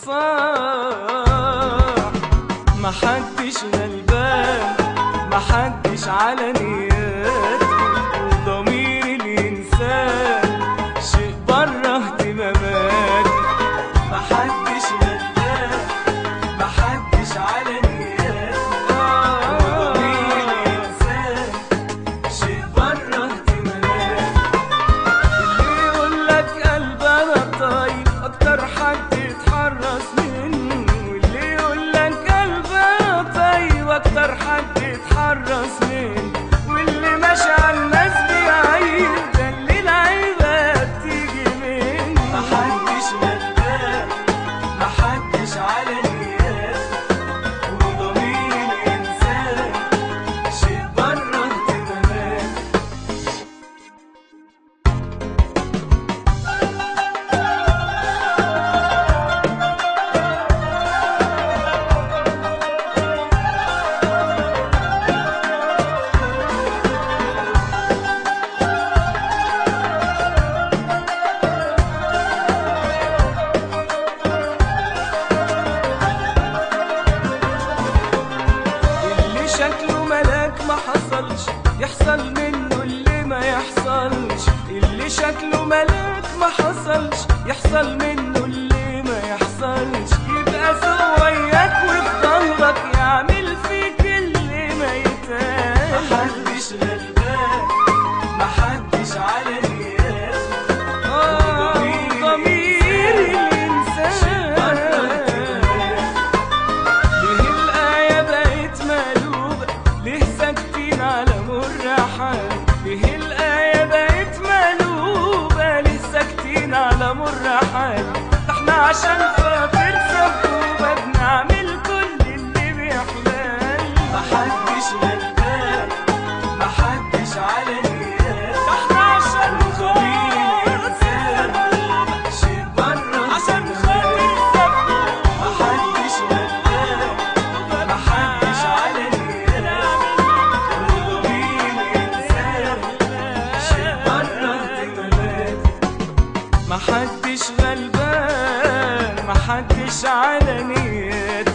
صح محدش غلبان، محدش على نياته، ضمير الإنسان شيء بره اهتماماته. محدش غلبان، محدش على نياته، ضمير الإنسان شيء بره اهتماماته. اللي يقولك قلبنا طيب أكتر حد يتحرص منه، واللي يقولك قلبنا طيب أكتر حد يتحرص منه، واللي ماشي على الناس بيعيب ده اللي العيبة بتيجي منه. محدش غلبان، محدش على نياته، وضمير الإنسان شيء بره اهتماماته. شكله ملاك ما حصلش يحصل منه اللي ما يحصلش، اللي شكله ملاك ما حصلش يحصل منه اللي ما يحصلش. يبقى سوى وياك وفي ظهرك يعمل فيك اللي ما يتقال. محدش غلبان، محدش على نياته، ضمير الإنسان ليه الآية بقت مقلوبة، ليه ساكتين على مر حال. ليه الآية بقت مقلوبة، ليه ساكتين على مر حال. ده احنا عشان خاطر سبوبة بنعمل كل اللي بيحلال. محدش غلبان، محدش على نياته، ده احنا عشان خاطر سبوبة شيء بره عشان خاطر سبوبة. محدش غلبان، محدش على نياته، وضمير الإنسان شيء بره اهتماماته. محدش غلبان، محدش على نياته.